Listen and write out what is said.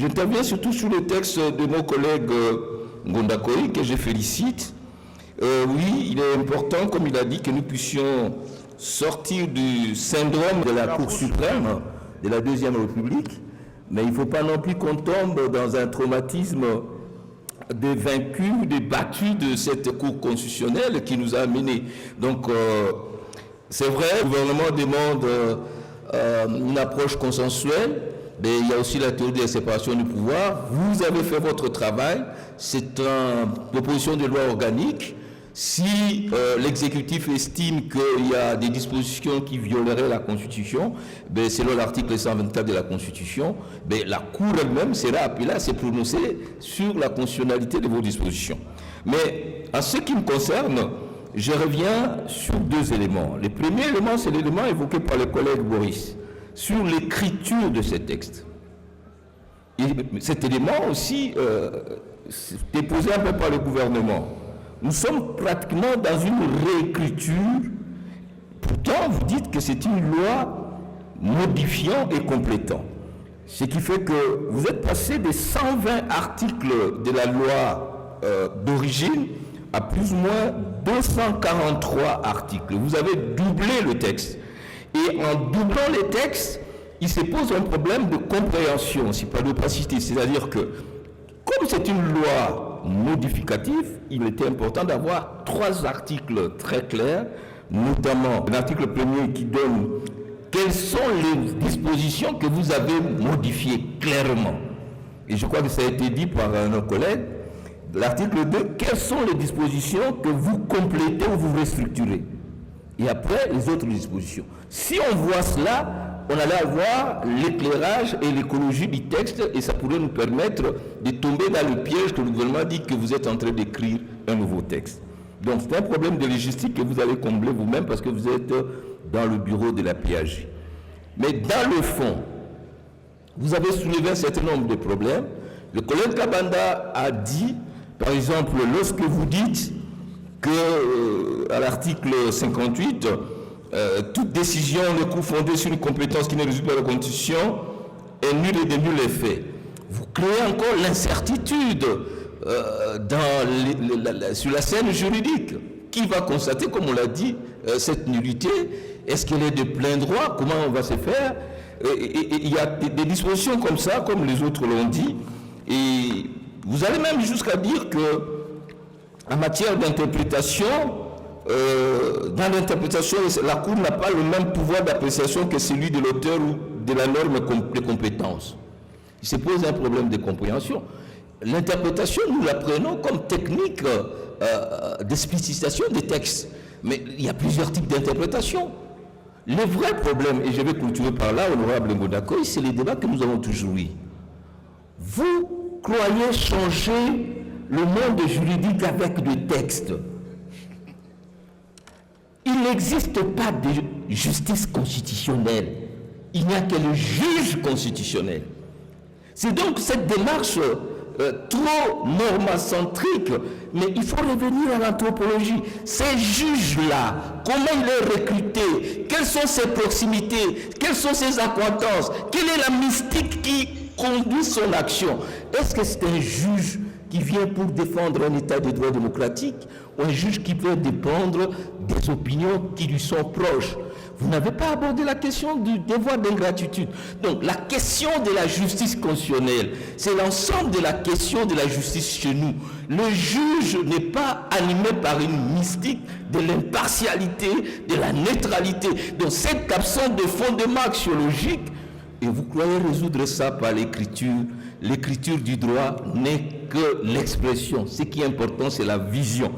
J'interviens surtout sur le texte de mon collègue Ngonda Koï, que je félicite. Oui, il est important, comme il a dit, que nous puissions sortir du syndrome de la Cour suprême, de la Deuxième République, mais il ne faut pas non plus qu'on tombe dans un traumatisme des vaincus, des battus de cette Cour constitutionnelle qui nous a amenés. Donc, c'est vrai, le gouvernement demande une approche consensuelle, mais il y a aussi la théorie de la séparation du pouvoir. Vous avez fait votre travail, c'est une proposition de loi organique. Si l'exécutif estime qu'il y a des dispositions qui violeraient la Constitution, selon l'article 124 de la Constitution, la Cour elle-même sera appelée à se prononcer sur la constitutionnalité de vos dispositions. Mais en ce qui me concerne, je reviens sur deux éléments. Le premier élément, c'est l'élément évoqué par le collègue Boris, sur l'écriture de ces textes. Et cet élément aussi déposé un peu par le gouvernement. Nous sommes pratiquement dans une réécriture. Pourtant, vous dites que c'est une loi modifiant et complétant. Ce qui fait que vous êtes passé des 120 articles de la loi d'origine à plus ou moins 243 articles. Vous avez doublé le texte. Et en doublant les textes, il se pose un problème de compréhension, si pas d'opacité. C'est-à-dire que, comme c'est une loi modificative, il était important d'avoir 3 articles très clairs, notamment l'article 1er qui donne quelles sont les dispositions que vous avez modifiées clairement. Et je crois que ça a été dit par nos collègues. L'article 2, quelles sont les dispositions que vous complétez ou vous restructurez. Et après, les autres dispositions. Si on voit cela, on allait avoir l'éclairage et l'écologie du texte et ça pourrait nous permettre de tomber dans le piège que le gouvernement dit que vous êtes en train d'écrire un nouveau texte. Donc c'est un problème de logistique que vous allez combler vous-même parce que vous êtes dans le bureau de la PAG. Mais dans le fond, vous avez soulevé un certain nombre de problèmes. Le collègue Kabanda a dit, par exemple, lorsque vous dites que à l'article 58, toute décision de cours fondée sur une compétence qui ne résulte pas de la Constitution est nulle et de nul effet. Vous créez encore l'incertitude sur la scène juridique. Qui va constater, comme on l'a dit, cette nullité? Est-ce qu'elle est de plein droit? Comment on va se faire? Il y a des dispositions comme ça, comme les autres l'ont dit, et vous allez même jusqu'à dire que en matière d'interprétation, dans l'interprétation, la Cour n'a pas le même pouvoir d'appréciation que celui de l'auteur ou de la norme de compétence. Il se pose un problème de compréhension. L'interprétation, nous la prenons comme technique d'explicitation des textes. Mais il y a plusieurs types d'interprétation. Le vrai problème, et je vais clôturer par là, honorable Ngonda Koï, c'est les débats que nous avons toujours eu. Vous croyez changer le monde juridique avec des textes. Il n'existe pas de justice constitutionnelle. Il n'y a que le juge constitutionnel. C'est donc cette démarche trop normacentrique, mais il faut revenir à l'anthropologie. Ces juges-là, comment il est recruté? Quelles sont ses proximités? Quelles sont ses acquaintances? Quelle est la mystique qui conduit son action? Est-ce que c'est un juge qui vient pour défendre un état de droit démocratique ou un juge qui peut dépendre des opinions qui lui sont proches? Vous n'avez pas abordé la question du devoir d'ingratitude. Donc la question de la justice constitutionnelle, c'est l'ensemble de la question de la justice chez nous. Le juge n'est pas animé par une mystique de l'impartialité, de la neutralité. Donc cette absence de fondement axiologique, et vous croyez résoudre ça par l'écriture. L'écriture du droit n'est que l'expression. Ce qui est important, c'est la vision.